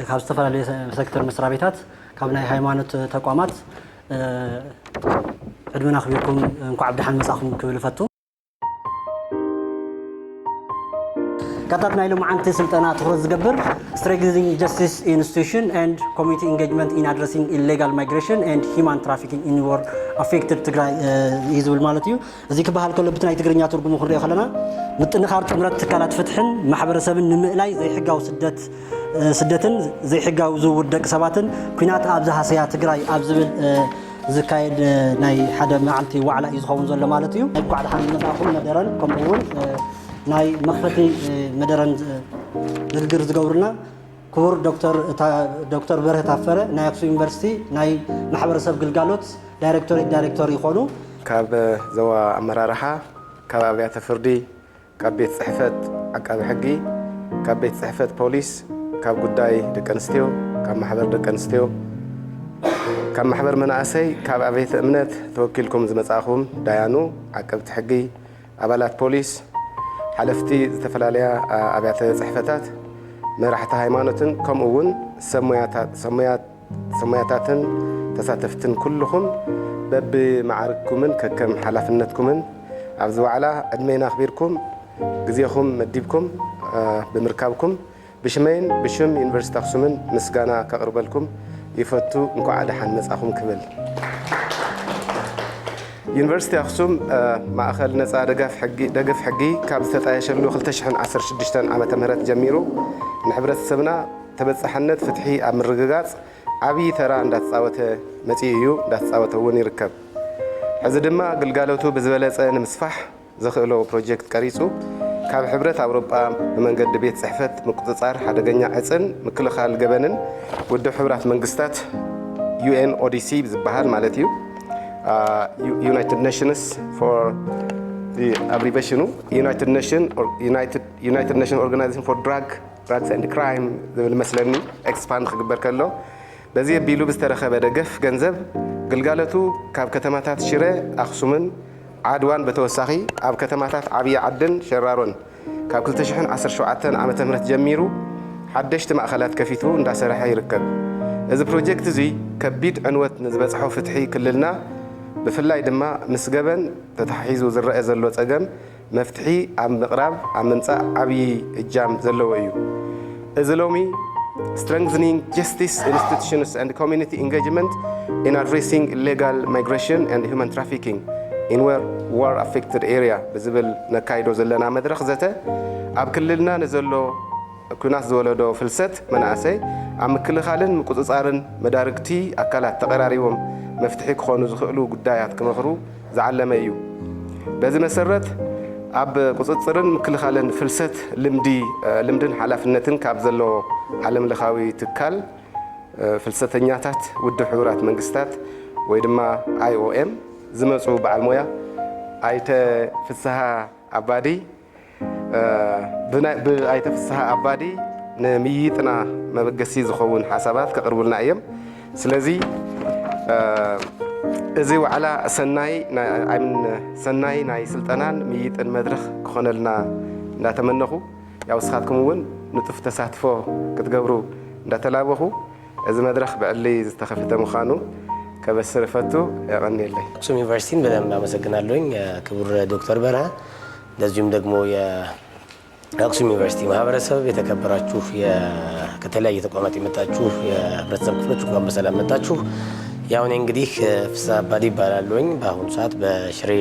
ካብ ዝተፈላለዩ ሴክተር መስሪያ ቤታት ካብ ናይ ሃይማኖት ተቋማት ዕድመና ክብርኩም እንኳዕ ብድሓን መጻኹም ክብል ፈቱ كتبنا لهم عن سلطنة تخرج جبر strengthening justice institution and community engagement in addressing illegal migration and human trafficking in war affected تجري يزول مالتيو زي كبهال كل بتناي تجرينيا ترجمو خريه خلنا متنخار تمرت تكالات فتحن محبرسب نملاي زي حقاو سدتن زي حقاو زور دق سباتن كينات ابزها سيا تجري ابزبل زكايد ناي حدا معلتي وعلى يزخون زل مالتيو قاعد حن نصاخو ندرن كمون ناي مخفتي مدرن زلقر زقورنا كور دكتور بره تافره ناي اكسو يونيفرسيتي ناي محبرسب قلقالوت دايركتور يخونو كاب زوا امرارحه كاب ابيات فردي كاب بيت صحفت عقاب حقي كاب بيت صحفت بوليس كاب قداي دقنستيو كاب محبر دقنستيو كاب محبر مناسي كاب ابيت امنت توكلكم زمصاخوم دايانو عقبت حقي ابالات بوليس حلفتي تفلاليا ابيات صحفتات مرحته هيمانتن كمون سمياتاتن تساتفتن كلهم بب معارككم ككم حلفنتكم ابزو على ادمينا خبيركم غزيكم مديبكم بمركابكم بشمين بشم يونيفرسيتي اخسومن مسغانا كقربلكم يفتو انكو عدحن مصاخم كبل يونيفرسيتي اخسوم ماخل نصا دغف حقي كاب تطايشلو 2016 عام مهرت جميرو نحبرت سبنا تبصحنت فتحي امرغغاص عبي ترى እንዳتصاوته مصيو እንዳتصاوته ون يركب حز دما غلغالوتو بزبلص نمسفح زخلو بروجكت قريصو كاب حبرت اوروبا بمنقد بيت صحفت مقتصار حدغኛ عصن مكلخال جبنن ود حبرات منغستات UNODC بزبحال مالتيو United Nations for the abbreviation United Nations Organization for Drugs and Crime المسلمي expand خبر كله بزي بيلو بسترخبه دغف ገንዘብ ግልጋለቱ ካብ ከተማታት ሽረ አክሱምን ዓድዋን በተወሳኺ ኣብ ከተማታት ዓብይ ዓድን ሸራሮን ካብ 2017 ዓመተ ምህረት ጀሚሩ ሓደሽቲ ማእኸላት ከፊቱ እንዳሰረሐ ይርከብ እዚ ፕሮጀክት እዚ ከቢድ ዕንወት ንዝበጽሖ ፍትሒ ክልልና بفلاي دما مسجبن تتحيزو زرق زلو تجمع مفتحي عم مقرب عم منصع عبي الجام زلو أيو إزلومي strengthening justice institutions and community engagement in addressing illegal migration and human trafficking in war affected area بزبل نكايدو زلنا مدرخ زته عب كلنا نزلو كناس زولدو فلسات مناسي عم كل خالن مقصصارن مداركتي أكلات تقراريهم مفتحي كخونو زخلو قدايات كمخرو زعلم ايو بهذه مسرت اب قصصرن كل خالن فلسات لمدن حلافنتن كاب زلو عالم لخاوي تكال فلساتنياتات ود حورات منغستات ويدما IOM زمصو بعل مويا ايت فسها عبادي بايت فسها عبادي نميتنا مبغسي زخون حسابات كقربلنا ايام سلازي ازي وعلى سناي ناي سلطنان ميتن مدرخ كخونلنا نتمنخو يا وسخاتكم ون نطف تساتفو كتغبرو نتلاوخو እዚ መድረኽ በዕለይ ዝተኸፈተ ምዃኑ ከበስርፈቱ ያቀኒልኝ አክሱም ዩኒቨርሲቲን በደንብ አመሰግናለሁኝ ክቡር ዶክተር በርሀ እንደዚሁም ደግሞ የአክሱም ዩኒቨርሲቲ ማህበረሰብ የተከበራችሁ ከተለያየ ተቋማት የመጣችሁ የህብረተሰብ ክፍሎች እንኳን በሰላም መጣችሁ ያው እኔ እንግዲህ ፍስሐ አባዲ ይባላለሁኝ በአሁኑ ሰዓት በሽሬ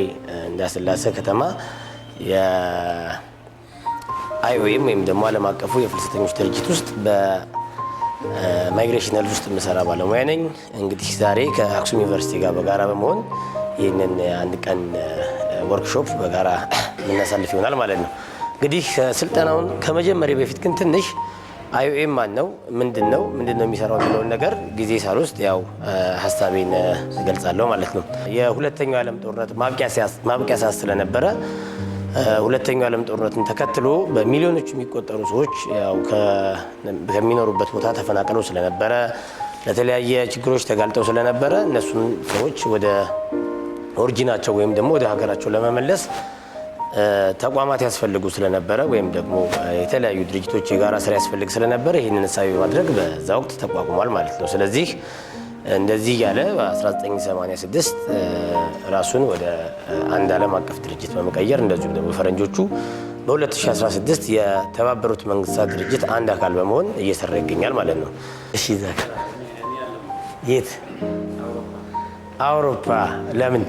እንዳስላሴ ከተማ የአይኦኤም ወይም ደግሞ ዓለም አቀፉ የፍልሰተኞች ድርጅት ውስጥ ማይግሬሽናል ውስጥ መሰራ ባለሙያ ነኝ እንግዲህ ዛሬ ከአክሱም ዩኒቨርሲቲ ጋር በጋራ በመሆን ይሄንን አንድ ቀን ወርክሾፕ በጋራ እናሳልፍ ይሆናል ማለት ነው እንግዲህ ስልጠናውን ከመጀመሪያ በፊት ግን ትንሽ አይኦኤም ማን ነው ምንድነው የሚሰራው የሚለው ነገር ጊዜ ሳልወስድ ያው ሐሳቤን እገልጻለሁ ማለት ነው የሁለተኛው ዓለም ጦርነት ማብቂያ ሰዓት ስለነበረ ሁለተኛው ዓለም ጦርነትን ተከትሎ በሚሊዮኖች የሚቆጠሩ ሰዎች ያው ከሚኖሩበት ቦታ ተፈናቅለው ስለነበረ ለተለያየ ችግሮች ተጋልጠው ስለነበረ እነሱን ሰዎች ወደ ኦሪጂናቸው ወይም ደግሞ ወደ ሀገራቸው ለመመለስ ተቋማት ያስፈልጉ ስለነበረ ወይም ደግሞ የተለያዩ ድርጅቶች የጋራ ስራ ያስፈልግ ስለነበረ ይህንን እሳቤ ማድረግ በዛ ወቅት ተቋቁሟል ማለት ነው። ስለዚህ እንደዚህ ያለ በ1986 ራሱን ወደ አንድ ዓለም አቀፍ ድርጅት በመቀየር እንደዚሁም ደግሞ ፈረንጆቹ በ2016 የተባበሩት መንግስታት ድርጅት አንድ አካል በመሆን እየሰራ ይገኛል ማለት ነው። እሺ ዛካ የት አውሮፓ ለምን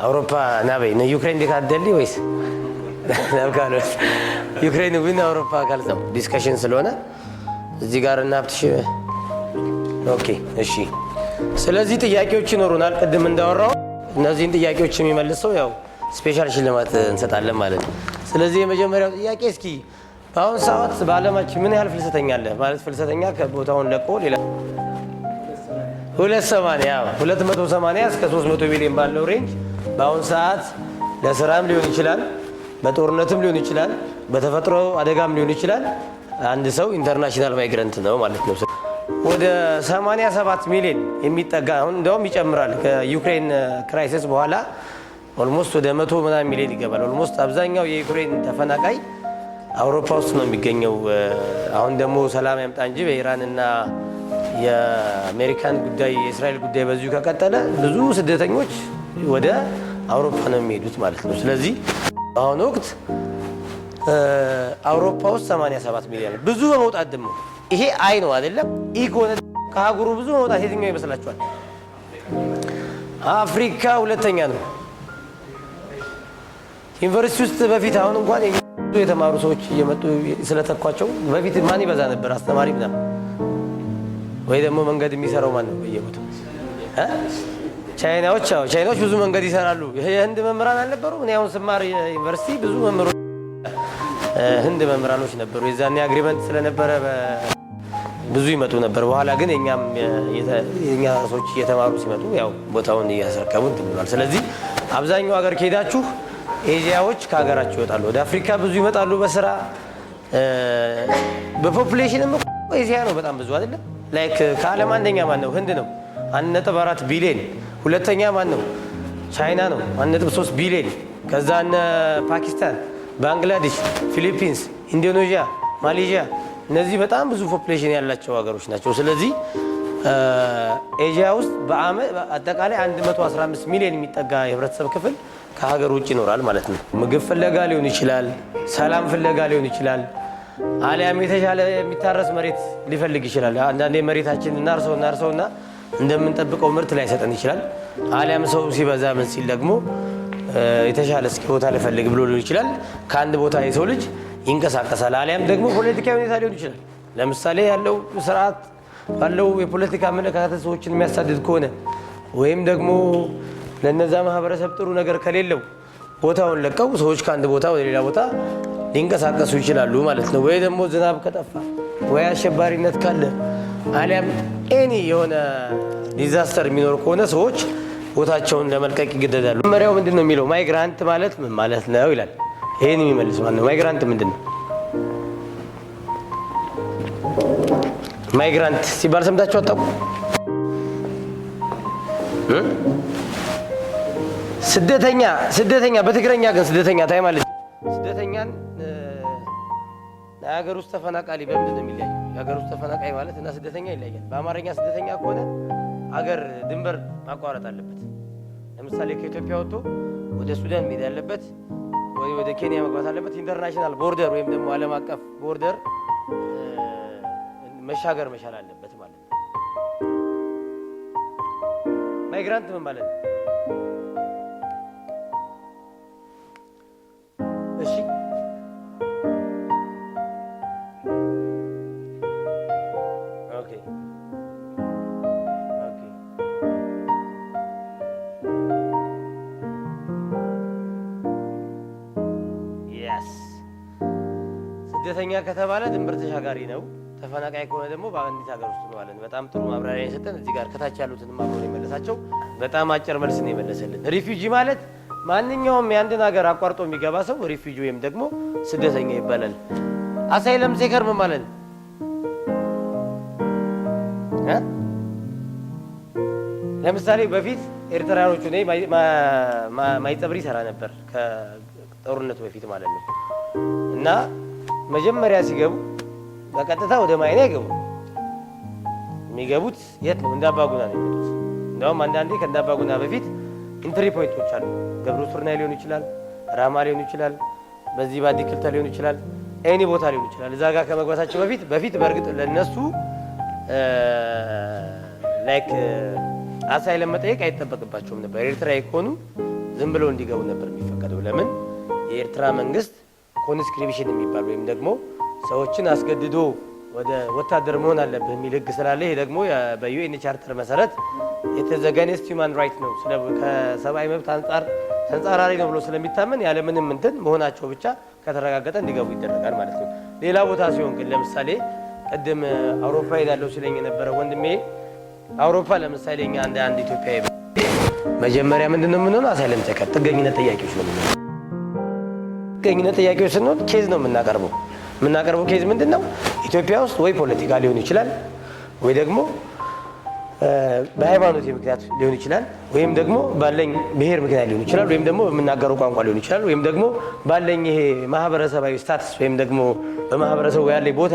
አውሮፓ ናበይ ነው ዩክሬን ዲካደሊ ወይስ ናብካሎስ ዩክሬን ዊን አውሮፓ ካልሰም ዲስከሽን ስለሆነ እዚህ ጋር እና ሀብትሽ ኦኬ እሺ። ስለዚህ ጥያቄዎች ይኖሩናል። ቅድም እንዳወራው እነዚህን ጥያቄዎች የሚመልሰው ያው ስፔሻል ሽልማት እንሰጣለን ማለት ነው። ስለዚህ የመጀመሪያው ጥያቄ እስኪ በአሁን ሰዓት በዓለማችን ምን ያህል ፍልሰተኛ አለ? ማለት ፍልሰተኛ ከቦታውን ለቆ ሌላ 280 እስከ 300 ሚሊዮን ባለው ሬንጅ በአሁን ሰዓት ለስራም ሊሆን ይችላል፣ በጦርነትም ሊሆን ይችላል፣ በተፈጥሮ አደጋም ሊሆን ይችላል። አንድ ሰው ኢንተርናሽናል ማይግራንት ነው ማለት ነው። ወደ 87 ሚሊዮን የሚጠጋ አሁን እንደውም ይጨምራል። ከዩክሬን ክራይሲስ በኋላ ኦልሞስት ወደ 100 ምናምን ሚሊዮን ይገባል። ኦልሞስት አብዛኛው የዩክሬን ተፈናቃይ አውሮፓ ውስጥ ነው የሚገኘው። አሁን ደግሞ ሰላም ያምጣ እንጂ በኢራንና የአሜሪካን ጉዳይ የእስራኤል ጉዳይ በዚሁ ከቀጠለ ብዙ ስደተኞች ወደ አውሮፓ ነው የሚሄዱት ማለት ነው። ስለዚህ በአሁኑ ወቅት አውሮፓ ውስጥ 87 ሚሊዮን ብዙ በመውጣት ደግሞ ይሄ አይ ነው አይደለም። ይህ ከሆነ ከአህጉሩ ብዙ በመውጣት የትኛው ይመስላችኋል? አፍሪካ ሁለተኛ ነው። ዩኒቨርሲቲ ውስጥ በፊት አሁን እንኳን የተማሩ ሰዎች እየመጡ ስለተኳቸው በፊት ማን ይበዛ ነበር? አስተማሪ ምናምን ወይ ደግሞ መንገድ የሚሰራው ማን ነው በየቦታው? ቻይናዎች ብዙ መንገድ ይሰራሉ። የህንድ መምህራን አልነበሩ? እኔ አሁን ስማር ዩኒቨርሲቲ ብዙ መምህሮች ህንድ መምህራኖች ነበሩ። የዛኔ አግሪመንት ስለነበረ ብዙ ይመጡ ነበር። በኋላ ግን የኛ ሰዎች እየተማሩ ሲመጡ ያው ቦታውን እያስረከቡ እንትን ብሏል። ስለዚህ አብዛኛው ሀገር ከሄዳችሁ ኤዥያዎች ከሀገራቸው ይወጣሉ። ወደ አፍሪካ ብዙ ይመጣሉ በስራ በፖፑሌሽንም ኤዥያ ነው በጣም ብዙ አይደለም። ላይክ ከዓለም አንደኛ ማን ነው? ህንድ ነው 1.4 ቢሊዮን። ሁለተኛ ማን ነው? ቻይና ነው 1.3 ቢሊዮን። ከዛ እነ ፓኪስታን፣ ባንግላዴሽ፣ ፊሊፒንስ፣ ኢንዶኔዥያ፣ ማሌዥያ እነዚህ በጣም ብዙ ፖፑሌሽን ያላቸው ሀገሮች ናቸው። ስለዚህ ኤዥያ ውስጥ በአመት አጠቃላይ 115 ሚሊዮን የሚጠጋ የህብረተሰብ ክፍል ከሀገር ውጭ ይኖራል ማለት ነው። ምግብ ፍለጋ ሊሆን ይችላል፣ ሰላም ፍለጋ ሊሆን ይችላል፣ አሊያም የተሻለ የሚታረስ መሬት ሊፈልግ ይችላል። አንዳንዴ መሬታችን እናርሰውና እንደምንጠብቀው ምርት ላይሰጠን ይችላል። አሊያም ሰው ሲበዛ ምን ሲል ደግሞ የተሻለ እስኪ ቦታ ሊፈልግ ብሎ ሊሆን ይችላል። ከአንድ ቦታ የሰው ልጅ ይንቀሳቀሳል። አሊያም ደግሞ ፖለቲካዊ ሁኔታ ሊሆን ይችላል። ለምሳሌ ያለው ስርዓት ባለው የፖለቲካ አመለካከት ሰዎችን የሚያሳድድ ከሆነ ወይም ደግሞ ለነዛ ማህበረሰብ ጥሩ ነገር ከሌለው ቦታውን ለቀው ሰዎች ከአንድ ቦታ ወደ ሌላ ቦታ ሊንቀሳቀሱ ይችላሉ ማለት ነው። ወይ ደግሞ ዝናብ ከጠፋ ወይ አሸባሪነት ካለ አሊያም ኤኒ የሆነ ዲዛስተር የሚኖር ከሆነ ሰዎች ቦታቸውን ለመልቀቅ ይገደዳሉ። መመሪያው ምንድን ነው የሚለው? ማይግራንት ማለት ምን ማለት ነው ይላል። ይሄን የሚመልስ ማን ነው? ማይግራንት ምንድን ነው? ማይግራንት ሲባል ሰምታችሁ አታውቁ? ስደተኛ በትግረኛ ግን ስደተኛ ታይ ማለት ስደተኛን የሀገር ውስጥ ተፈናቃይ በምንድን ነው የሚለያየው? የሀገር ውስጥ ተፈናቃይ ማለት እና ስደተኛ ይለያያል። በአማርኛ ስደተኛ ከሆነ ሀገር ድንበር ማቋረጥ አለበት። ለምሳሌ ከኢትዮጵያ ወጥቶ ወደ ሱዳን መሄድ ያለበት ወይ ወደ ኬንያ መግባት አለበት። ኢንተርናሽናል ቦርደር ወይም ደግሞ ዓለም አቀፍ ቦርደር መሻገር መቻል አለበት ማለት ነው። ማይግራንት ምን ማለት ነው? እሺ ኦኬ የስ ስደተኛ ከተባለ ድንበር ተሻጋሪ ነው። ተፈናቃይ ከሆነ ደግሞ በአንዲት ሀገር ውስጥ ነው አለን። በጣም ጥሩ ማብራሪያ የሰጠን። እዚህ ጋር ከታች ያሉትን አብሮ የመለሳቸው በጣም አጭር መልስ ነው የመለሰልን። ሪፊውጂ ማለት ማንኛውም የአንድን ሀገር አቋርጦ የሚገባ ሰው ሪፊውጂ ወይም ደግሞ ስደተኛ ይባላል። አሳይለም ሴከር ምን ማለት ነው? ለምሳሌ በፊት ኤርትራኖቹ እኔ ማይጸብሪ ሰራ ነበር ከጦርነቱ በፊት ማለት ነው። እና መጀመሪያ ሲገቡ በቀጥታ ወደ ማይና ይገቡ። የሚገቡት የት ነው? እንዳባጉና ነው የሚገቡት። እንደውም አንዳንዴ ከእንዳባጉና በፊት ኢንትሪ ፖይንቶች አሉ። ገብሩ ሱርናይ ሊሆን ይችላል፣ ራማ ሊሆን ይችላል፣ በዚህ ባዲ ክልተ ሊሆን ይችላል፣ ኤኒ ቦታ ሊሆን ይችላል። እዛ ጋር ከመግባታቸው በፊት በእርግጥ ለነሱ ላይክ አሳይለም መጠየቅ አይጠበቅባቸውም ነበር። ኤርትራዊ ከሆኑ ዝም ብለው እንዲገቡ ነበር የሚፈቀደው። ለምን? የኤርትራ መንግስት ኮንስክሪፕሽን የሚባል ወይም ደግሞ ሰዎችን አስገድዶ ወደ ወታደር መሆን አለብህ የሚል ህግ ስላለ ይሄ ደግሞ በዩኤን ቻርተር መሰረት የተዘጋኔስት ሂውማን ራይት ነው፣ ከሰብአዊ መብት አንጻር ተንጻራሪ ነው ብሎ ስለሚታመን ያለምንም እንትን መሆናቸው ብቻ ከተረጋገጠ እንዲገቡ ይደረጋል ማለት ነው። ሌላ ቦታ ሲሆን ግን ለምሳሌ ቅድም አውሮፓ ሄዳለሁ ሲለኝ የነበረ ወንድሜ አውሮፓ ለምሳሌ እኛ አንድ ኢትዮጵያዊ መጀመሪያ ምንድነው የምንሆነው? አሳይለም ሴከር ጥገኝነት ጠያቂዎች ነው የምንሆነው። ጥገኝነት ጠያቂዎች ስንሆን ኬዝ ነው የምናቀርበው ኬዝ ምንድነው? ኢትዮጵያ ውስጥ ወይ ፖለቲካ ሊሆን ይችላል፣ ወይ ደግሞ በሃይማኖት ምክንያት ሊሆን ይችላል፣ ወይም ደግሞ ባለኝ ብሔር ምክንያት ሊሆን ይችላል፣ ወይም ደግሞ የምናገረው ቋንቋ ሊሆን ይችላል፣ ወይም ደግሞ ባለኝ ይሄ ማህበረሰባዊ ስታትስ ወይም ደግሞ በማህበረሰቡ ያለኝ ቦታ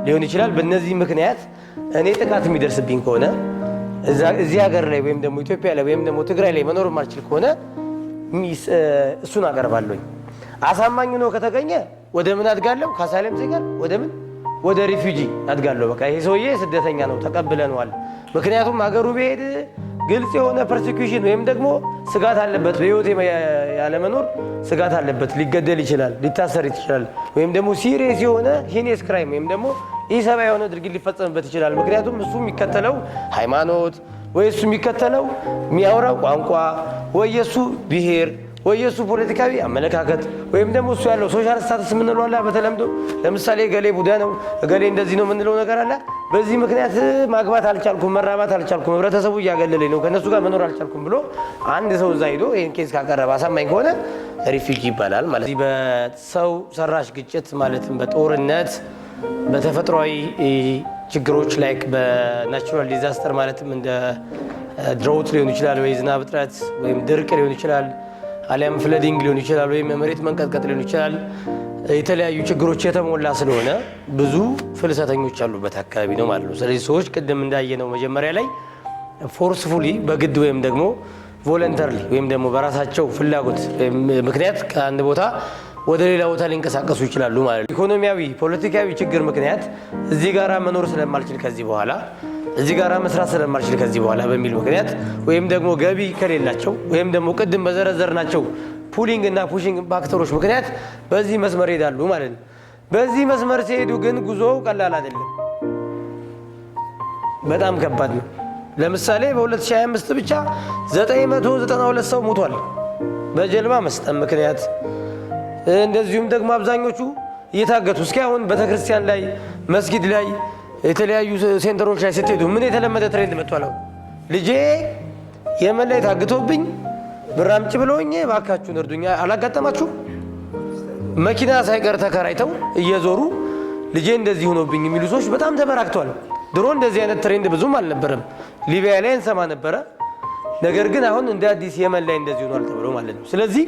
ሊሆን ይችላል። በእነዚህ ምክንያት እኔ ጥቃት የሚደርስብኝ ከሆነ እዚህ ሀገር ላይ ወይም ደግሞ ኢትዮጵያ ላይ ወይም ደግሞ ትግራይ ላይ መኖር ማልችል ከሆነ እሱን አቀርባለሁኝ። አሳማኝ ነው ከተገኘ ወደ ምን አድጋለሁ? ከአሳይለም ሴከር ወደ ምን? ወደ ሪፊውጂ አድጋለሁ። በቃ ይሄ ሰውዬ ስደተኛ ነው ተቀብለነዋል። ምክንያቱም ሀገሩ ቢሄድ ግልጽ የሆነ ፐርሲኩሽን ወይም ደግሞ ስጋት አለበት፣ በህይወት ያለመኖር ስጋት አለበት፣ ሊገደል ይችላል፣ ሊታሰር ይችላል፣ ወይም ደግሞ ሲሪየስ የሆነ ሂኔስ ክራይም ወይም ደግሞ ኢሰብአዊ የሆነ ድርጊት ሊፈጸምበት ይችላል። ምክንያቱም እሱ የሚከተለው ሃይማኖት ወይ እሱ የሚከተለው የሚያወራው ቋንቋ ወይ የሱ ብሔር ወይ የሱ ፖለቲካዊ አመለካከት ወይም ደግሞ እሱ ያለው ሶሻል ስታተስ የምንለው አለ። በተለምዶ ለምሳሌ እገሌ ቡዳ ነው፣ እገሌ እንደዚህ ነው የምንለው ነገር አለ። በዚህ ምክንያት ማግባት አልቻልኩም፣ መራባት አልቻልኩም፣ ህብረተሰቡ እያገለለኝ ነው፣ ከነሱ ጋር መኖር አልቻልኩም ብሎ አንድ ሰው እዛ ሄዶ ይህን ኬስ ካቀረበ አሳማኝ ከሆነ ሪፊውጂ ይባላል ማለት ነው። በሰው ሰራሽ ግጭት ማለትም በጦርነት በተፈጥሯዊ ችግሮች ላይ በናቹራል ዲዛስተር ማለትም እንደ ድሮውት ሊሆን ይችላል፣ ወይ ዝናብ እጥረት ወይም ድርቅ ሊሆን ይችላል፣ አሊያም ፍለዲንግ ሊሆን ይችላል፣ ወይም መሬት መንቀጥቀጥ ሊሆን ይችላል። የተለያዩ ችግሮች የተሞላ ስለሆነ ብዙ ፍልሰተኞች ያሉበት አካባቢ ነው ማለት ነው። ስለዚህ ሰዎች ቅድም እንዳየነው መጀመሪያ ላይ ፎርስፉሊ በግድ ወይም ደግሞ ቮለንተርሊ ወይም ደግሞ በራሳቸው ፍላጎት ምክንያት ከአንድ ቦታ ወደ ሌላ ቦታ ሊንቀሳቀሱ ይችላሉ ማለት ነው። ኢኮኖሚያዊ ፖለቲካዊ ችግር ምክንያት እዚህ ጋራ መኖር ስለማልችል ከዚህ በኋላ እዚህ ጋራ መስራት ስለማልችል ከዚህ በኋላ በሚል ምክንያት ወይም ደግሞ ገቢ ከሌላቸው ወይም ደግሞ ቅድም በዘረዘርናቸው ፑሊንግ እና ፑሽንግ ፋክተሮች ምክንያት በዚህ መስመር ይሄዳሉ ማለት ነው። በዚህ መስመር ሲሄዱ ግን ጉዞው ቀላል አይደለም፣ በጣም ከባድ ነው። ለምሳሌ በ2025 ብቻ 992 ሰው ሞቷል በጀልባ መስጠም ምክንያት። እንደዚሁም ደግሞ አብዛኞቹ እየታገቱ እስኪ አሁን ቤተክርስቲያን ላይ መስጊድ ላይ የተለያዩ ሴንተሮች ላይ ስትሄዱ ምን የተለመደ ትሬንድ መጥቷል። ልጄ የመን ላይ ታግቶብኝ ብር አምጪ ብለውኝ እባካችሁን እርዱኛ። አላጋጠማችሁ? መኪና ሳይቀር ተከራይተው እየዞሩ ልጄ እንደዚህ ሆኖብኝ የሚሉ ሰዎች በጣም ተበራክተዋል። ድሮ እንደዚህ አይነት ትሬንድ ብዙም አልነበረም። ሊቢያ ላይ እንሰማ ነበረ። ነገር ግን አሁን እንደ አዲስ የመን ላይ እንደዚህ ሆኗል ተብሎ ማለት ነው። ስለዚህ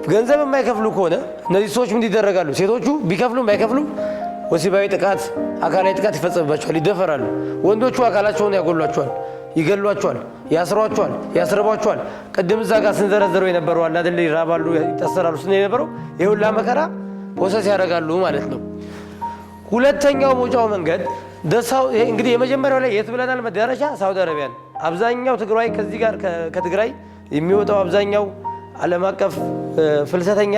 ገንዘብ የማይከፍሉ ከሆነ እነዚህ ሰዎች ምን ይደረጋሉ? ሴቶቹ ቢከፍሉም ባይከፍሉም ወሲባዊ ጥቃት፣ አካላዊ ጥቃት ይፈጸምባቸዋል፣ ይደፈራሉ። ወንዶቹ አካላቸውን ያጎሏቸዋል፣ ይገሏቸዋል፣ ያስሯቸዋል፣ ያስርቧቸዋል። ቅድም እዛ ጋር ስንዘረዘረው የነበረው አለ አይደል? ይራባሉ፣ ይታሰራሉ ስንል የነበረው የሁላ መከራ ፕሮሰስ ያደርጋሉ ማለት ነው። ሁለተኛው መውጫው መንገድ እንግዲህ የመጀመሪያው ላይ የት ብለናል? መዳረሻ ሳውዲ አረቢያ ነው። አብዛኛው ትግራይ ከዚህ ጋር ከትግራይ የሚወጣው አብዛኛው ዓለም አቀፍ ፍልሰተኛ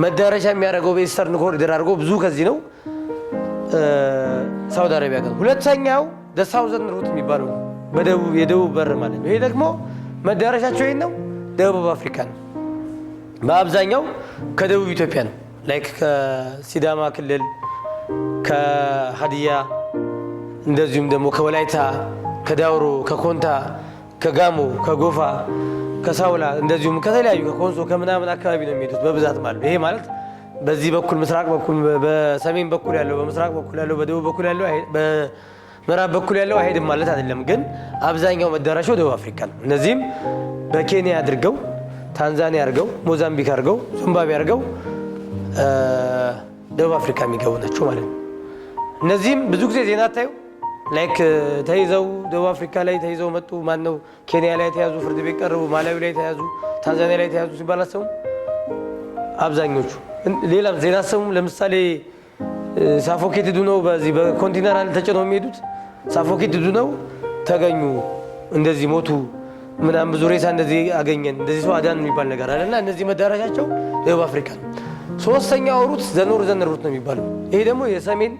መዳረሻ የሚያደርገው በኢስተርን ኮሪደር አድርጎ ብዙ ከዚህ ነው ሳውዲ አረቢያ ጋር። ሁለተኛው ሳውዘርን ሩት የሚባለው የደቡብ በር ማለት ነው። ይሄ ደግሞ መዳረሻቸው ነው ደቡብ አፍሪካ ነው። በአብዛኛው ከደቡብ ኢትዮጵያ ነው። ላይክ ከሲዳማ ክልል ከሀዲያ እንደዚሁም ደግሞ ከወላይታ ከዳውሮ ከኮንታ ከጋሞ ከጎፋ ከሳውላ እንደዚሁም ከተለያዩ ከኮንሶ ከምናምን አካባቢ ነው የሚሄዱት በብዛት ማለት ነው። ይሄ ማለት በዚህ በኩል ምስራቅ በኩል በሰሜን በኩል ያለው በምስራቅ በኩል ያለው በደቡብ በኩል ያለው በምዕራብ በኩል ያለው አይሄድም ማለት አይደለም። ግን አብዛኛው መዳረሻው ደቡብ አፍሪካ ነው። እነዚህም በኬንያ አድርገው ታንዛኒያ አድርገው ሞዛምቢክ አድርገው ዚምባብዌ አድርገው ደቡብ አፍሪካ የሚገቡ ናቸው ማለት ነው። እነዚህም ብዙ ጊዜ ዜና ታዩ ላይክ ተይዘው ደቡብ አፍሪካ ላይ ተይዘው መጡ፣ ማነው ኬንያ ላይ ተያዙ፣ ፍርድ ቤት ቀረቡ፣ ማላዊ ላይ ተያዙ፣ ታንዛኒያ ላይ ተያዙ ሲባል አሰሙም አብዛኞቹ። ሌላም ዜና አሰሙም። ለምሳሌ ሳፎኬትድ ነው በዚህ በኮንቲነራል ተጭነው የሚሄዱት ሳፎኬትድ ነው ተገኙ፣ እንደዚህ ሞቱ ምናምን ብዙ ሬሳ እንደዚህ አገኘን እንደዚህ ሰው አዳን የሚባል ነገር አለና እነዚህ መዳረሻቸው ደቡብ አፍሪካ ነው። ሶስተኛው ሩት ዘኖርዘርን ሩት ነው የሚባለው። ይሄ ደግሞ የሰሜን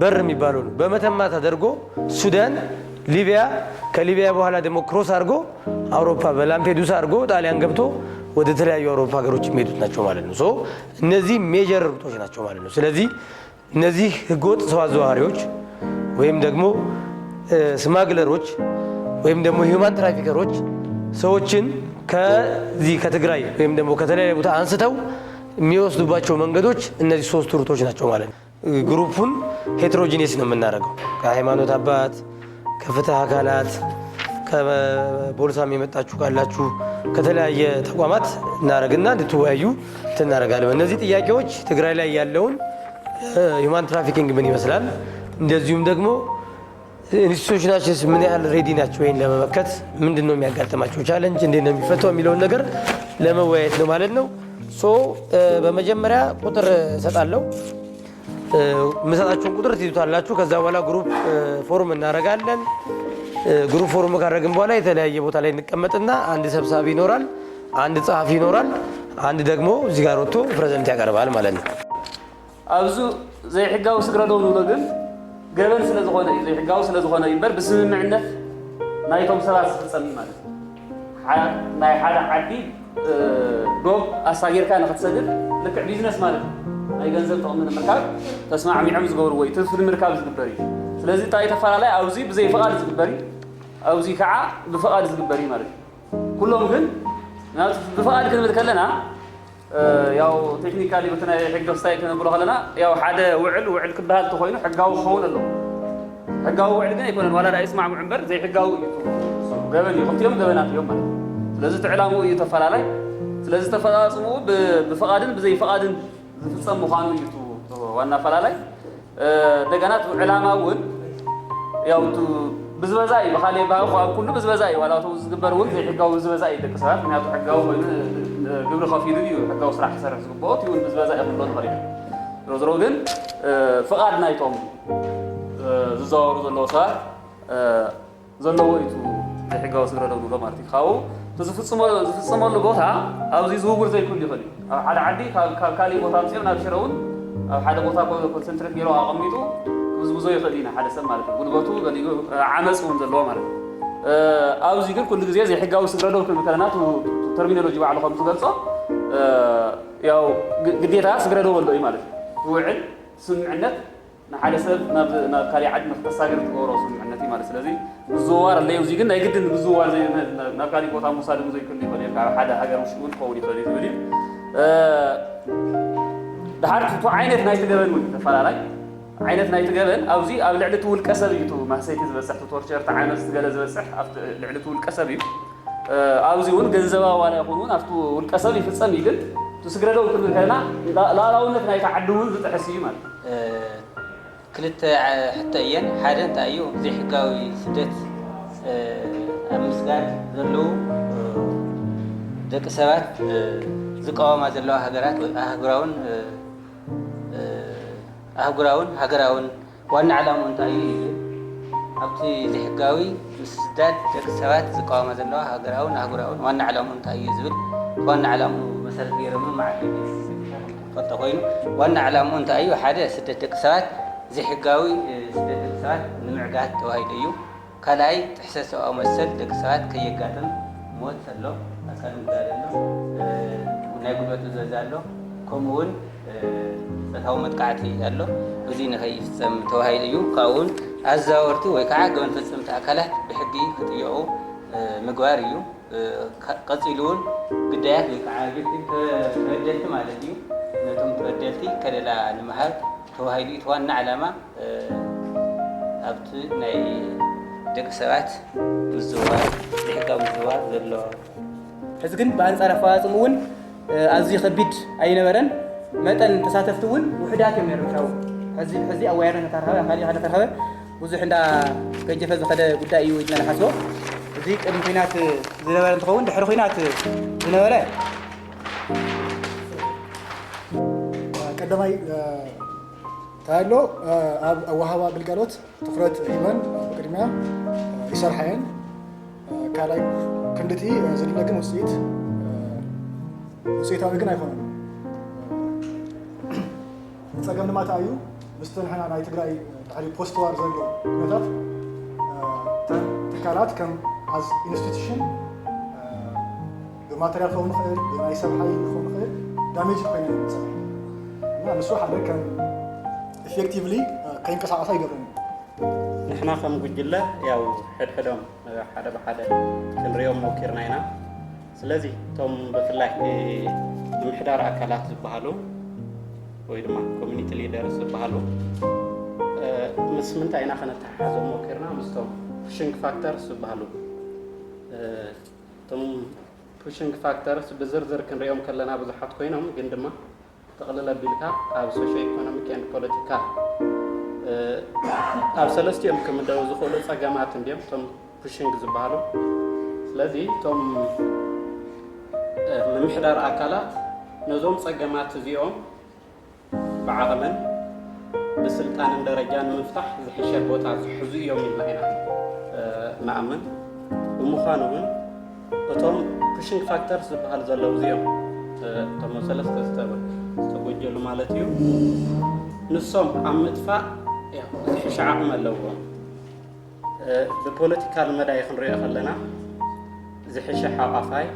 በር የሚባለው ነው። በመተማ ተደርጎ ሱዳን፣ ሊቢያ፣ ከሊቢያ በኋላ ደግሞ ክሮስ አድርጎ አውሮፓ በላምፔዱሳ አድርጎ ጣሊያን ገብቶ ወደ ተለያዩ አውሮፓ ሀገሮች የሚሄዱት ናቸው ማለት ነው። ሶ እነዚህ ሜጀር ሩቶች ናቸው ማለት ነው። ስለዚህ እነዚህ ህገወጥ ሰው አዘዋዋሪዎች ወይም ደግሞ ስማግለሮች ወይም ደግሞ ሂውማን ትራፊከሮች ሰዎችን ከዚህ ከትግራይ ወይም ደግሞ ከተለያየ ቦታ አንስተው የሚወስዱባቸው መንገዶች እነዚህ ሶስት ሩቶች ናቸው ማለት ነው። ግሩፑን ሄትሮጂኒየስ ነው የምናደርገው። ከሃይማኖት አባት፣ ከፍትህ አካላት፣ ከፖሊሳም የመጣችሁ ካላችሁ ከተለያየ ተቋማት እናደርግና እንድትወያዩ እናደርጋለን። እነዚህ ጥያቄዎች ትግራይ ላይ ያለውን ሂውማን ትራፊኪንግ ምን ይመስላል፣ እንደዚሁም ደግሞ ኢንስቲትዩሽናችንስ ምን ያህል ሬዲ ናቸው ይሄን ለመመከት፣ ምንድነው የሚያጋጥማቸው ቻሌንጅ፣ እንዴት ነው የሚፈታው የሚለውን ነገር ለመወያየት ነው ማለት ነው። ሶ በመጀመሪያ ቁጥር እሰጣለሁ። የምሰጣችሁን ቁጥር ትይዙታላችሁ። ከዛ በኋላ ግሩፕ ፎርም እናደርጋለን። ግሩፕ ፎርም ካደረግን በኋላ የተለያየ ቦታ ላይ እንቀመጥና አንድ ሰብሳቢ ይኖራል፣ አንድ ጸሐፊ ይኖራል፣ አንድ ደግሞ እዚህ ጋር ወጥቶ ፕሬዘንት ያቀርባል ማለት ነው። አብዙ ዘይሕጋዊ ስግረዶም ንብሎ ግን ገበን ስለዝኾነ እዩ ዘይሕጋዊ ስለዝኾነ እዩ እምበር ብስምምዕነት ናይቶም ሰባት ዝፍፀም ማለት እዩ። ናይ ሓደ ዓዲ ዶብ ኣሳጊርካ ንኽትሰግድ ልክዕ ቢዝነስ ማለት እዩ። ናይ ገንዘብ ጥቕሚ ንምርካብ ተስማዕሚዖም ዝገብርዎ እዩ፣ ትርፊ ንምርካብ ዝግበር እዩ። ስለዚ እንታይ ተፈላለየ ኣብዚ ብዘይፍቓድ ዝግበር እዩ፣ ኣብዚ ከዓ ብፍቓድ ዝግበር እዩ ማለት እዩ። ኩሎም ግን ብፍቓድ ክንብል ከለና ያው ቴክኒካሊ በተናይ ሕግ ስታይ ክንብሎ ከለና ያው ሓደ ውዕል ክበሃል ተኮይኑ ሕጋዊ ክኸውን ኣለዎ። ሕጋዊ ውዕል ግን ኣይኮነን ዋላ ዳ ይስማዕምዑ እምበር ዘይሕጋዊ እዩ ገበን እዩ፣ ክልቲኦም ገበናት እዮም ማለት እዩ። ስለዚ ትዕላምኡ እዩ ተፈላለይ። ስለዚ ተፈፃፅምኡ ብፍቓድን ብዘይፍቓድን ዝፍፀም ምዃኑ እዩ ዋና ፈላላይ። እንደገና ዕላማ እውን ያው ብዝበዛ እዩ ብካልእ ባህኹ ኣብ ኩሉ ብዝበዛ እዩ ዋላ እቶም ዝግበር እውን ዘይሕጋዊ ብዝበዛ እዩ ደቂ ሰባት። ምክንያቱ ሕጋዊ ኮይኑ ግብሪ ከፊሉ እዩ ሕጋዊ ስራሕ ክሰርሕ ዝግብኦ እቲ እውን ብዝበዛ እዩ ክህሎ ንኽእል እዩ። ዝሮ ግን ፍቓድ ናይቶም ዝዘዋወሩ ዘለዉ ሰባት ዘለዎ እዩ ዘይሕጋዊ ስግረዶ ንብሎ ማለት እዩ። ካብኡ ዝፍፅመሉ ቦታ ኣብዚ ዝውውር ዘይኩሉ ይኽእል እዩ። ኣብ ሓደ ዓዲ ካብ ካሊእ ቦታ ምፅኦም ናብ ሽረ እውን ኣብ ሓደ ቦታ ኮንሰንትሬት ገይሮ ኣቐሚጡ ክብዝብዞ ይኽእል ኢና ሓደ ሰብ ማለት እዩ። ጉልበቱ ገሊኡ ዓመፅ እውን ዘለዎ ማለት እዩ። ኣብዚ ግን ኩሉ ግዜ ዘይሕጋዊ ስግረዶ ክንብል ከለና ተርሚኖሎጂ ባዕሉ ከም ዝገልፆ ያው ግዴታ ስግረዶ ወሎ እዩ ማለት እዩ። ውዕል ስምምዕነት ንሓደ ሰብ ናብ ካሊእ ዓዲ ንክተሳገር ትገብሮ ስምምዕነት እዩ ማለት። ስለዚ ምዝውዋር ኣለዩ። እዚ ግን ናይ ግድን ምዝውዋር ናብ ካሊእ ቦታ ምውሳድ እውን ዘይክእል ይኽእል እዩ። ካብ ሓደ ሃገር ውሽጢ እውን ክኸውን ይኽእል እዩ ዝብል እዩ። ድሓር ዓይነት ናይቲ ገበን እውን ተፈላለይ ዓይነት ናይቲ ገበን ኣብዚ ኣብ ልዕሊ እቲ ውልቀ ሰብ እዩ ማሰይቲ ዝበፅሕ ቶርቸር ተዓመፅ ገለ ዝበፅሕ ኣብ ልዕሊ እቲ ውልቀ ሰብ እዩ። ኣብዚ እውን ገንዘባዊ ዋላ ይኹን እውን ኣብቲ ውልቀ ሰብ ይፍፀም እዩ። ግን ትስግረዶ ክንብል ከለና ላዕላውነት ናይቲ ዓዲ እውን ዝጥሕስ እዩ ማለት እዩ። ክልተ ሕቶ እየን። ሓደ እንታይ እዩ ዘይሕጋዊ ስደት ኣብ ምስጋር ዘለዉ ደቂ ሰባት ዝቃወማ ዘለዋ ሃገራት ኣህጉራውን ሃገራውን ዋና ዕላምኡ እንታይ እዩ? ኣብቲ ዘይሕጋዊ ምስዳድ ደቂ ሰባት ዝቃወማ ዘለዋ ሃገራውን ኣህጉራውን ዋና ዕላምኡ እንታይ እዩ ዝብል ዋና ዕላምኡ መሰረት ገይሮም ማዕድ ፈልጦ ኮይኑ ዋና ዕላምኡ እንታይ እዩ? ሓደ ስደት ደቂ ሰባት ዘይሕጋዊ ስደት ደቂ ሰባት ንምዕጋት ተባሂሉ እዩ። ካልኣይ ጥሕሰት ሰብኣዊ መሰል ደቂ ሰባት ከየጋጥም ሞት ኣሎ፣ ኣካል ምጉዳል ኣሎ፣ ናይ ጉልበት ዝበዛ ኣሎ፣ ከምኡውን እታው መጥቃዕቲ ያሎ እዚ ንኸይፍፀም ተባሂሉ እዩ ካብኡን ኣዛወርቲ ወይ ከዓ ገበን ፈፀምቲ ኣካላት ብሕጊ ክጥይቁ ምግባር እዩ ቀፂሉ እውን ግዳያት ወይ ከዓ ተበደልቲ ማለት እዩ ነቶም ተበደልቲ ከለላ ንምሃብ ተባሂሉ እቲ ዋና ዓላማ ኣብቲ ናይ ደቂ ሰባት ምዝዋር ብሕጋዊ ምዝዋር ዘሎ ሕዚ ግን ብኣንፃር ኣፈፃፅሙ እውን ኣዝዩ ከቢድ ኣይነበረን መጠን ተሳተፍቲ እውን ውሕዳት እዮም ነይሮም ሕዚ ኣወያርነት እናተረኸበ ካሊእ እናተረኸበ ብዙሕ ከጀፈ ዝኸደ ጉዳይ እዩ ኢልና ንሓስቦ እዚ ቅድሚ ኩናት ዝነበረ እንትኸውን ድሕሪ ኩናት ዝነበረ ቀዳማይ ታሎ ኣብ ኣዋሃባ ግልጋሎት ትኩረት ሂበን ብቅድሚያ ይሰርሓ እየን ካልኣይ ክንድቲ ዘድለ ግን ውፅኢታዊ ግን ኣይኮነን ፀገም ድማ እንታይ እዩ ምስቲ ንሕና ናይ ትግራይ ድሕሪ ፖስት ዋር ዘሎ ኩነታት ትካላት ከም ኣዝ ኢንስቲቱሽን ብማተርያል ክኸውን ንኽእል ብናይ ሰብ ሓይል ክኸውን ንኽእል ዳሜጅ ኮይነ ንፅንሕ እና ንሱ ሓደ ከም ኢፌክቲቭሊ ከይንቀሳቐሳ ይገብረኒ ንሕና ከም ጉጅለ ያው ሕድሕዶም ሓደ ብሓደ ክንሪኦም ሞኪርና ኢና ስለዚ እቶም ብፍላይ ምምሕዳር ኣካላት ዝበሃሉ ወይ ድማ ኮሚኒቲ ሊደርስ ዝበሃሉ ምስ ምንታይ ኢና ከነተሓሓዞም ሞኪርና ምስቶም ፑሽንግ ፋክተርስ ዝበሃሉ እቶም ፑሽንግ ፋክተርስ ብዝርዝር ክንሪኦም ከለና ብዙሓት ኮይኖም ግን ድማ ተቕልል ኣቢልካ ኣብ ሶሾ ኢኮኖሚክ ኤንድ ፖለቲካል ኣብ ሰለስቲኦም ክምደቡ ዝኽእሉ ፀገማት እንዲኦም እቶም ፑሽንግ ዝበሃሉ ስለዚ እቶም ምምሕዳር ኣካላት ነዞም ፀገማት እዚኦም بعقمن بسلطان درجة مفتاح زحشة بوتا زحزو يوم المهنا نأمن ومخانون وتوم pushing factors بهالزلوا زيهم تم ثلاث تقول جلو مالتيو نصهم عم مدفع زحشة عمل لهم بpolitical مدى يخنري أخلنا زحشة حقافاي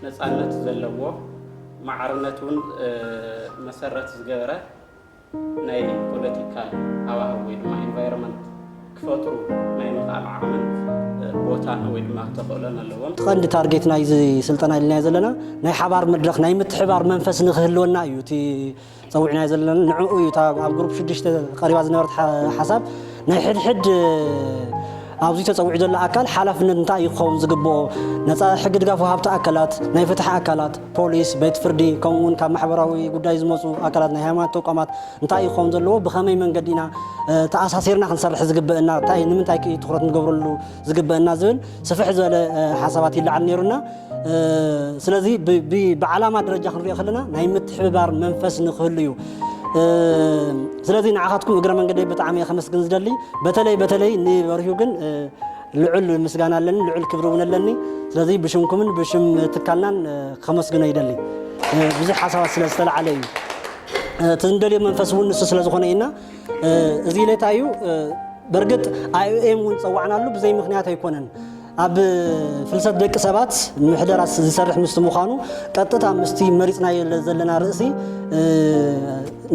نسألت زلوا معرنتون مسرت زجارة ناي political هواوي ما environment كفطرو ناي مقال عمل بوتان ويد ما تقولنا اللون قند تارجت ناي سلطنا اللي نازلنا ناي حبار مدرخ ناي متحبار منفس نخلونا يوتي صوعنا نازلنا نعو يوتا جروب شدش قريبا زنورت حساب ناي حد أبزي تصوّع جل أكل حلف ننتهي يخون زجبو نتا حق دقافو هبت أكلات نيفتح أكلات بوليس بيت فردي كون كمحبراوي قدايز موسو أكلات نهايمات توقمات نتاي يخون زلو بخمي من قدينا تأساسيرنا خنصلح زجبنا تاي نمنتاي كي تخرج نقبر له زجبنا زين سفح زل حسابات اللي عنيرنا سلذي بعلامات درجة خلينا خلنا نهيمت حبار منفس نخليه سلذي نعاقدكم إجرا من قدي بتعامي 5 جنز دلي بتلي إني بريوجن لعل مسجانا لن لعل كبرون لني سلذي بشمكم بشم تكلنا 5 جنيه دلي بزح حساب سلسلة عليه تندلي من فسون السلسلة زخنينا زي اللي تايو برجت IOM ونصوعنا له بزي مخنيات هيكونن أب فلسفة ديك سبات محدرات زسرح مستمخانو قطتا مستي مريضنا يلزلنا رأسي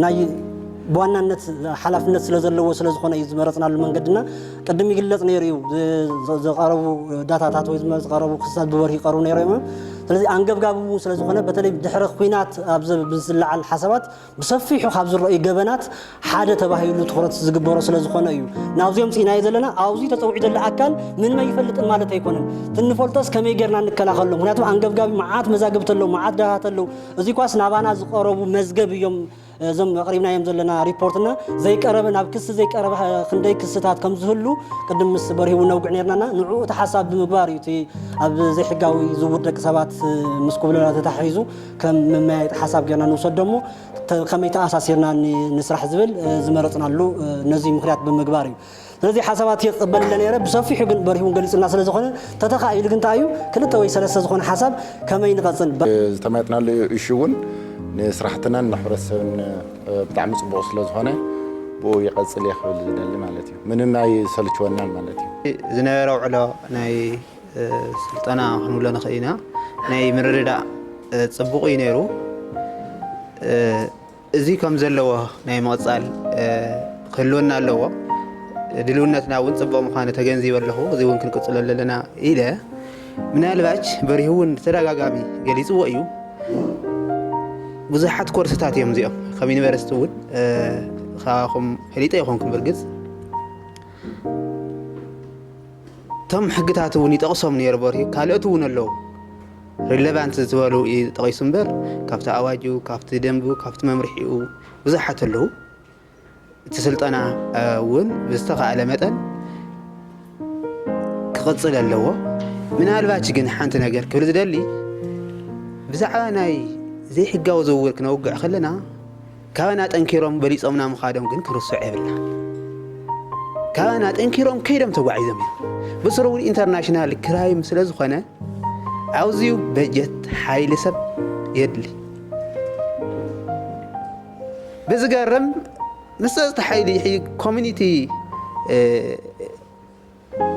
ناي بوانነት حلفነት ስለዘለዎ ስለዝኾነ ይዝመረጽና ለመንገድና ቀደም ይግለጽ ነይሩ ዘቀረቡ ዳታታት ወይ ዝቀረቡ ክሳት በወርሂ ቀሩ ነይሩ ስለዚህ አንገብጋቡ ስለዝኾነ በተለይ ድሕረ ኩናት ኣብ ብዝልዓል ሓሳባት ብሰፊሑ ካብ ዝረአዩ ገበናት ሓደ ተባሂሉ ትኩረት ዝግበሮ ስለዝኾነ እዩ ናብዚኦም ጽናይ ዘለና ኣብዚ ተጸውዒ ዘለ ኣካል ምን ማይፈልጥን ማለት ኣይኮነን ትንፈልጦስ ከመይ ጌርና ንከላኸሎ ምክንያቱም አንገብጋቢ መዓት መዛግብት ኣሎ መዓት ዳታት ኣሎ እዚ ኳስ ናባና ዝቀረቡ መዝገብ እዮም زم قريبنا يوم زلنا ريبورتنا زي قربنا بكس زي قرب خندي كستات كم زهلو قدم مسبره ونوقع نيرنا نوعو تحسب بمقبار يتي اب زي حقاوي زور دك سبات مسكوبلنا تتحيزو كم ما حساب جنا نوصل دمو كميت اساسيرنا نسرح زبل زمرطنا له نزي مخريات بمقباري ስለዚህ حسابات يقبل لنا يرب بصفي حق بريون قلصنا ስለዝኾነ ተተኻኢሉ ግን ታዩ ክልተ ወይ ሰለስተ ዝኾነ حساب ከመይ ንቀጽል ዝተማይጥና ይሽውን ንስራሕትና ንሕብረተሰብን ብጣዕሚ ጽቡቕ ስለዝኾነ ብኡ ይቀጽል ይኽእል ዝደሊ ማለት እዩ ምንም ኣይሰልችወናን ማለት እዩ ዝነበረ ውዕሎ ናይ ስልጠና ክንብሎ ንኽእልና ናይ ምርድዳእ ጽቡቕ እዩ ነይሩ እዚ ከም ዘለዎ ናይ መቕፃል ክህልወና ኣለዎ ድልውነትና እውን ፅቡቅ ምዃኑ ተገንዚበ ኣለኹ እዚ እውን ክንቅፅሎ ኣለና ኢለ ምናልባች በሪሁ እውን ተደጋጋሚ ገሊፅዎ እዩ ብዙሓት ኮርስታት እዮም እዚኦም ከም ዩኒቨርሲቲ እውን ካብኹም ሕሊጠ ይኾንኩም ብርግፅ ቶም ሕግታት እውን ይጠቕሶም ነይሩ በሪሁ ካልኦት እውን ኣለዉ ሪሌቫንት ዝበሉ ይጠቒሱ እምበር ካብቲ ኣዋጁ ካብቲ ደንቡ ካብቲ መምርሒኡ ብዙሓት ኣለዉ እቲ ስልጠና እውን ብዝተኻእለ መጠን ክቕፅል ኣለዎ ምናልባች ግን ሓንቲ ነገር ክብል ዝደሊ ብዛዕባ ናይ ዘይሕጋዊ ዝውውር ክነውግዕ ከለና ካበና ጠንኪሮም በሊፆምና ምኻዶም ግን ክርስዕ የብልና ካበና ጠንኪሮም ከይዶም ተጓዒዞም እዮም ብስሩ እውን ኢንተርናሽናል ክራይም ስለ ዝኾነ ኣውዝዩ በጀት ሓይሊ ሰብ የድሊ ብዝገርም ምስ ሓይሊ ኮሚኒቲ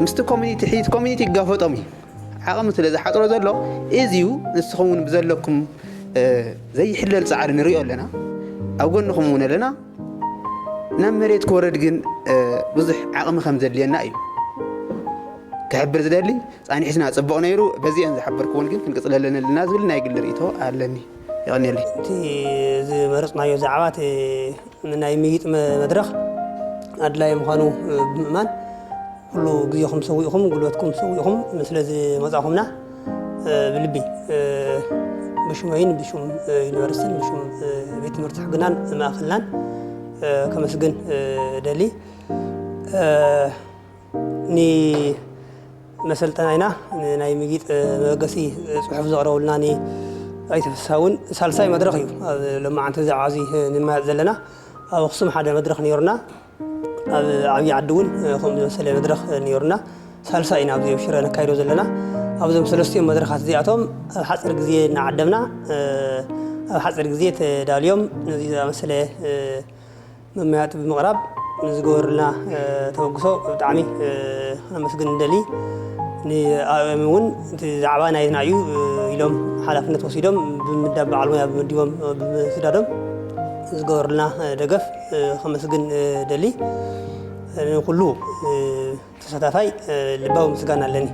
ምስቲ ኮሚኒቲ ሒት ኮሚኒቲ ይጋፈጦም እዩ ዓቕሚ ስለ ዝሓፅሮ ዘሎ እዚዩ ንስኹም እውን ብዘለኩም ዘይሕለል ፃዕሪ ንሪኦ ኣለና ኣብ ጎንኹም እውን ኣለና ናብ መሬት ክወረድ ግን ብዙሕ ዓቕሚ ከም ዘድልየና እዩ ክሕብር ዝደሊ ፃኒሕትና ፅቡቕ ነይሩ በዚአን ዝሓበርክውን ግን ክንቅፅል ኣለና ዝብል ናይ ግሊ ርእቶ ኣለኒ ይቐኒየሊ እቲ ዝመረፅናዮ ዛዕባት ናይ ምይጥ መድረኽ ኣድላይ ምዃኑ ብምእማን ኩሉ ግዜኹም ሰዊእኹም ጉልበትኩም ሰዊእኹም ስለዚ መፃኹምና ብልቢ ብሽመይን ብሽም ዩኒቨርሲቲን ብሽም ቤት ትምህርቲ ሕግናን ማእኸልናን ከመስግን ደሊ መሰልጠና ኢና ናይ ምይጥ መበገሲ ፅሑፍ ዘቕረቡልና ኣይተፈሳውን ሳልሳይ መድረኽ እዩ ኣብ ሎማዓንቲ ዛዕባ እዚ ንማያጥ ዘለና ኣብ ኣኽሱም ሓደ መድረኽ ነይሩና ኣብ ዓብዪ ዓዲ እውን ከምኡ ዝመሰለ መድረኽ ነይሩና ሳልሳይ ኢና ኣብዚ ሽረ ነካይዶ ዘለና ኣብዞም ሰለስቲኦም መድረኻት እዚኣቶም ኣብ ሓፂር ግዜ እናዓደምና ኣብ ሓፂር ግዜ ተዳልዮም ነዚ ዝኣመሰለ መመያጥ ብምቕራብ ንዝገበሩልና ተበግሶ ብጣዕሚ ኣመስግን ንደሊ ንኣዮም እውን እቲ ዛዕባ ናይትና እዩ ኢሎም ሓላፍነት ወሲዶም ብምዳብ በዓል ሞያ ብምዲቦም ብምስዳዶም ዝገበሩልና ደገፍ ከመስግን ደሊ ንኩሉ ተሳታፋይ ልባዊ ምስጋና ኣለኒ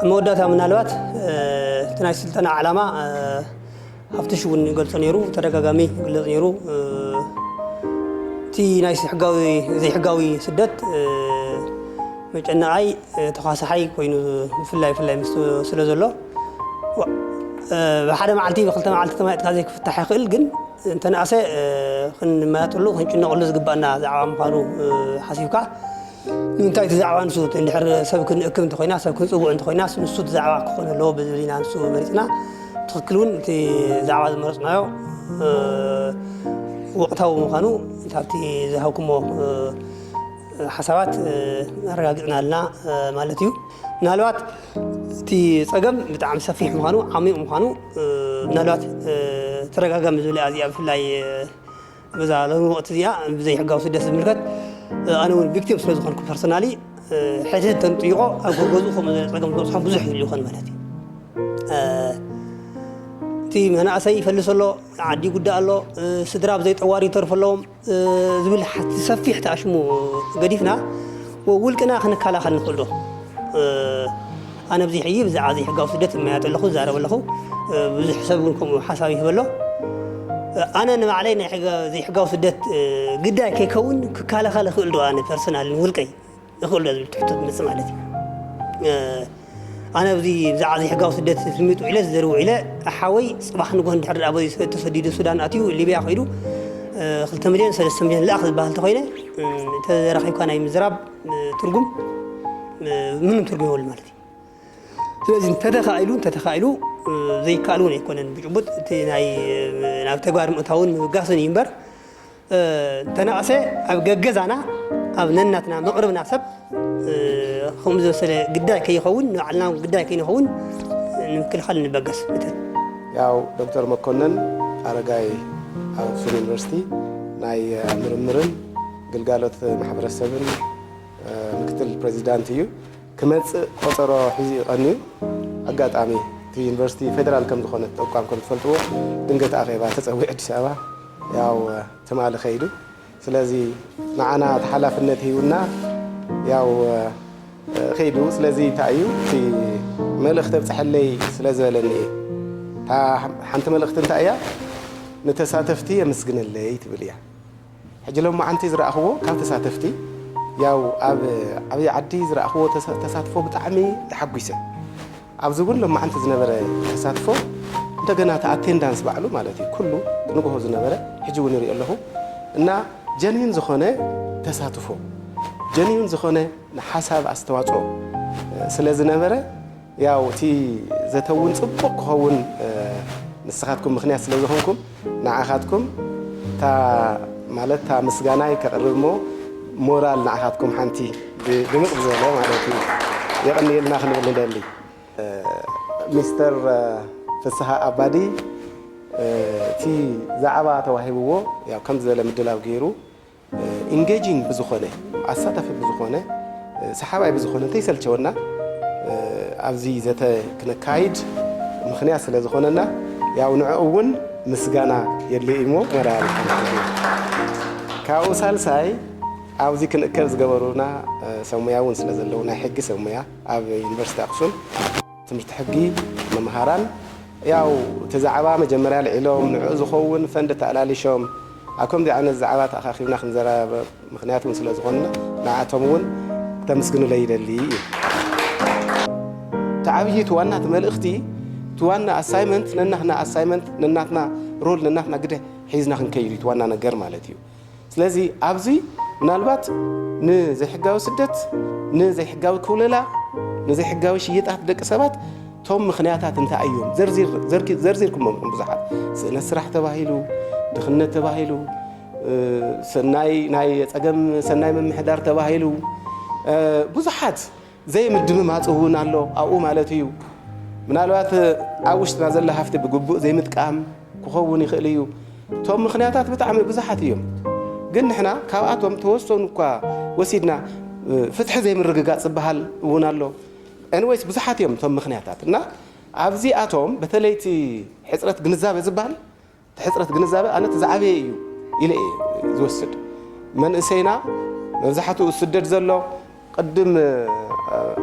መወዳእታ ምናልባት እቲ ናይ ስልጠና ዓላማ ሃፍትሽ እውን ይገልፆ ነይሩ ተደጋጋሚ ይግለፅ ነይሩ እቲ ናይ ዘይሕጋዊ ስደት መጨነቃይ ተኻሳሓይ ኮይኑ ብፍላይ ስለ ዘሎ ብሓደ መዓልቲ ብክልተ መዓልቲ ተማይጥካ ዘይክፍታሕ ይኽእል ግን እንተነኣሰ ክንመያጠሉ ክንጭነቐሉ ዝግባአና ዛዕባ ምዃኑ ሓሲብካ ንምንታይ እቲ ዛዕባ ንሱ እንድሕር ሰብ ክንእክብ እንተኮይና ሰብ ክንፅውዕ እንተኮይና ንሱ እቲ ዛዕባ ክኾን ኣለዎ ብዝብል ኢና ንሱ መሪፅና ትኽክል እውን እቲ ዛዕባ ዝመረፅናዮ ወቕታዊ ምዃኑ ካብቲ ዝሃብኩሞ ሓሳባት ኣረጋጊፅና ኣለና ማለት እዩ ምናልባት እቲ ፀገም ብጣዕሚ ሰፊሕ ምዃኑ ዓሚቕ ምዃኑ ምናልባት ተረጋጋሚ ዝብላ እዚኣ ብፍላይ በዛ ሎሚ ወቅቲ እዚኣ ብዘይሕጋዊ ስደት ዝምልከት ኣነ እውን ቪክቲም ስለ ዝኾንኩ ፐርሰናሊ ሕድሕድ ተንጥይቆ ኣብ ገዝኡ ከምኡ ፀገም ዝበፅሖ ብዙሕ ኢሉ ይኾን ማለት እዩ እቲ መናእሰይ ይፈልስ ኣሎ ዓዲ ጉዳይ ኣሎ ስድራ ብዘይ ጠዋሪ ይተርፍ ኣለዎም ዝብል ሰፊሕ ተኣሽሙ ገዲፍና ውልቅና ክንከላኸል ንኽእል ዶ ኣነ ብዚ ሕጂ ብዛዕባ ዘይሕጋዊ ስደት እማያጥ ኣለኹ ዛረብ ኣለኹ ብዙሕ ሰብ እውን ከምኡ ሓሳብ ይህበሎ ኣነ ንባዕለይ ናይ ዘይሕጋዊ ስደት ግዳይ ከይከውን ክከላኸል እኽእል ዶ ኣነ ፐርሰናል ውልቀይ እኽእል ዶ ዝብል ትሕቶ ትመፅእ ማለት እዩ ኣነ ብዛዕባ ዘይሕጋዊ ስደት ልሚጡ ኢለ ዝዘርቡ ኢለ ኣሓወይ ፅባሕ ንጎ እንድሕር ኣብ ተሰዲዱ ሱዳን ኣትዩ ሊብያ ኸይዱ 2 ሚልዮን 3 ሚልዮን ለኣኽ ዝበሃል እንተኮይነ ተረኺብካ ናይ ምዝራብ ትርጉም ምንም ትርጉም የብሉ ማለት እዩ ስለዚ ተተኻኢሉ ዘይከኣል እውን ኣይኮነን ብጭቡጥ እቲ ናብ ተግባር ምእታውን ምብጋስን እዩ እምበር ተነቐሰ ኣብ ገገዛና ኣብ ነናትና መቕርብና ሰብ ከምኡ ዝመሰለ ግዳይ ከይኸውን ንባዕልና ግዳይ ከይንኸውን ንምክልኻል ንበገስ ያው ዶክተር መኮነን ኣረጋይ ኣብ ኣክሱም ዩኒቨርሲቲ ናይ ምርምርን ግልጋሎት ማሕበረሰብን ምክትል ፕሬዚዳንት እዩ ክመፅእ ቆፀሮ ሒዙ ይቐንዩ ኣጋጣሚ እቲ ዩኒቨርሲቲ ፌደራል ከም ዝኾነ ተቋም ከም ትፈልጥዎ ድንገት ኣኼባ ተፀዊዕ ኣዲስ ኣበባ ያው ትማሊ ኸይዱ ስለዚ ንዓና ተሓላፍነት ሂቡና ያው ኸይዱ ስለዚ ታዩ እቲ መልእኽቲ ኣብፅሐለይ ስለ ዝበለኒ ሓንቲ መልእኽቲ እንታይ እያ ንተሳተፍቲ የመስግነለይ ትብል እያ ሕጂ ሎማዓንቲ ዝረኣኽዎ ካብ ተሳተፍቲ ያው ኣብ ዓብዪ ዓዲ ዝረኣኽዎ ተሳትፎ ብጣዕሚ ተሓጒሰ ኣብዚ እውን ሎማዓንቲ ዝነበረ ተሳትፎ እንደገና ኣቴንዳንስ ባዕሉ ማለት እዩ ኩሉ ንግሆ ዝነበረ ሕጂ እውን ይሪኦ ኣለኹ እና ጀኒን ዝኾነ ተሳትፎ ጀኒን ዝኾነ ሓሳብ ኣስተዋፅኦ ስለ ዝነበረ ያው እቲ ዘተውን ፅቡቕ ክኸውን ንስኻትኩም ምክንያት ስለ ዝኾንኩም ንዓኻትኩም ማለት ታ ምስጋናይ ከቕርብ እሞ ሞራል ንዓኻትኩም ሓንቲ ድምቕ ዝበለ ማለት እዩ የቐኒየልና ክንብል ንደሊ ሚስተር ፍስሓ ኣባዲ እቲ ዛዕባ ተዋሂብዎ ያው ከም ዝበለ ምድላው ገይሩ ኢንጌጂንግ ብዝኾነ ኣሳታፊ ብዝኾነ ሰሓባይ ብዝኾነ እንተይሰልቸወና ኣብዚ ዘተ ክነካይድ ምክንያት ስለ ዝኾነና ያው ንዕኡ እውን ምስጋና የድልይ እሞ ሞራል ካብኡ ሳልሳይ ኣብዚ ክንእከብ ዝገበሩና ሰሙያ እውን ስለ ዘለዉ ናይ ሕጊ ሰሙያ ኣብ ዩኒቨርሲቲ ኣክሱም ትምህርቲ ሕጊ መምሃራን ያው እቲ ዛዕባ መጀመርያ ልዒሎም ንዕኡ ዝኸውን ፈንዲ ተኣላሊሾም ኣብ ከምዚ ዓይነት ዛዕባ ተኣኻኺብና ክንዘራረብ ምክንያት እውን ስለ ዝኾንና ንዓቶም እውን ተመስግኑለይ ይደሊ እዩ ተዓብዪ ትዋና ትመልእኽቲ ትዋና ኣሳይመንት ነናትና ኣሳይመንት ነናትና ሮል ነናትና ግደ ሒዝና ክንከይዱ ትዋና ነገር ማለት እዩ ስለዚ ኣብዚ ምናልባት ንዘይሕጋዊ ስደት ንዘይሕጋዊ ክውለላ ንዘይሕጋዊ ሽይጣት ደቂ ሰባት ቶም ምክንያታት እንታይ እዮም ዘርዚርኩሞም ብዙሓት ስእነት ስራሕ ተባሂሉ ድኽነት ተባሂሉ ናይ ፀገም ሰናይ ምምሕዳር ተባሂሉ ብዙሓት ዘይምድምማፅ እውን ኣሎ ኣብኡ ማለት እዩ ምናልባት ኣብ ውሽጥና ዘላ ሃፍቲ ብግቡእ ዘይምጥቃም ክኸውን ይኽእል እዩ ቶም ምክንያታት ብጣዕሚ ብዙሓት እዮም ግን ንሕና ካብኣቶም ተወሰኑ እኳ ወሲድና ፍትሒ ዘይምርግጋፅ ዝበሃል እውን ኣሎ ኤንዌይስ ብዙሓት እዮም ቶም ምክንያታት እና ኣብዚኣቶም በተለይ እቲ ሕፅረት ግንዛቤ ዝበሃል ሕፅረት ግንዛቤ ኣነ ዝዓበየ እዩ ኢለ ዝወስድ መንእሰይና መብዛሕትኡ ስደድ ዘሎ ቅድም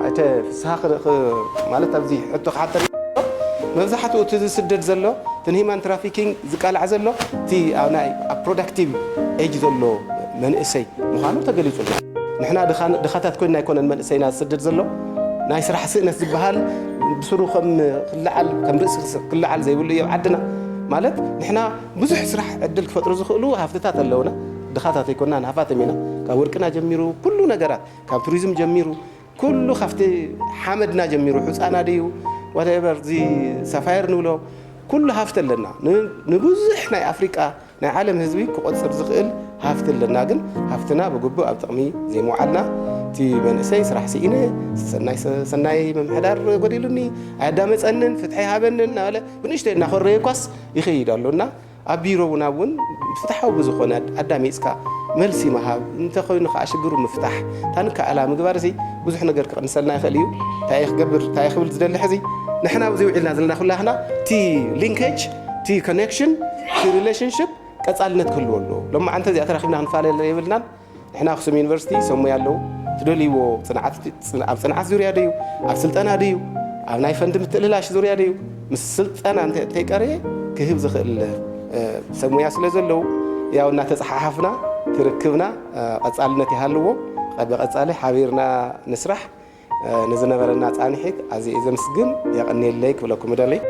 ኣይተ ፍስሓ ማለት ኣብዚ ሕቶ ክሓተር መብዛሕትኡ እቲ ዝስደድ ዘሎ እቲ ንሂማን ትራፊኪንግ ዝቃልዕ ዘሎ እቲ ኣብ ናይ ፕሮዳክቲቭ ኤጅ ዘሎ መንእሰይ ምዃኑ ተገሊጹና ንሕና ድኻታት ኮይንና ኣይኮነን መንእሰይና ዝስደድ ዘሎ ናይ ስራሕ ስእነት ዝበሃል ብስሩ ከም ርእሲ ክልዓል ዘይብሉ እዮም ዓድና ማለት ንሕና ብዙሕ ስራሕ ዕድል ክፈጥሩ ዝኽእሉ ሃፍትታት ኣለውና ድኻታት ኣይኮንና ንሃፋትም ኢና ካብ ወርቅና ጀሚሩ ኩሉ ነገራት ካብ ቱሪዝም ጀሚሩ ኩሉ ካብቲ ሓመድና ጀሚሩ ሕፃና ድዩ ዋትኤቨር እዚ ሳፋየር ንብሎ ኩሉ ሃፍቲ ኣለና ንብዙሕ ናይ ኣፍሪቃ ናይ ዓለም ህዝቢ ክቆፅር ዝኽእል ሃፍቲ ኣለና ግን ሃፍትና ብግቡእ ኣብ ጥቕሚ ዘይምውዓልና እቲ መንእሰይ ስራሕ ስኢነ ሰናይ ምምሕዳር ጎዲሉኒ ኣያዳመፀንን ፍትሒ ሃበንን እናበለ ብንእሽተይ እናኸረየ ኳስ ይኸይድ ኣሎና ኣብ ቢሮ እውን እውን ፍትሓዊ ብዝኾነ ኣዳሚፅካ መልሲ መሃብ እንተኮይኑ ከዓ ሽግሩ ምፍታሕ ታንከኣላ ምግባር እዚ ብዙሕ ነገር ክቕንሰልና ይኽእል እዩ እንታይ ክገብር እንታይ ክብል ዝደሊ ሕዚ ንሕና ብዚ ውዒልና ዘለና ኩላህና እቲ ሊንኬጅ እቲ ኮኔክሽን እቲ ሪሌሽንሽፕ ቀፃልነት ክህልዎ ኣለዎ ሎማዓንቲ እዚኣ ተራኺብና ክንፈላለ የብልናን ንሕና ኣክሱም ዩኒቨርሲቲ ሰሙያ ኣለዉ ትደልይዎ ኣብ ፅንዓት ዙርያ ድዩ ኣብ ስልጠና ድዩ ኣብ ናይ ፈንዲ ምትእልላሽ ዙርያ ድዩ ምስ ስልጠና እንተይቀረየ ክህብ ዝኽእል ሰሙያ ስለ ዘለዉ ያው እናተፀሓሓፍና ትርክብና ቀፃልነት ይሃልዎ ብቐፃሊ ሓቢርና ንስራሕ ንዝነበረና ፃንሒት ኣዝየ ዘምስግን የቐኒየለይ ክብለኩም ደለይ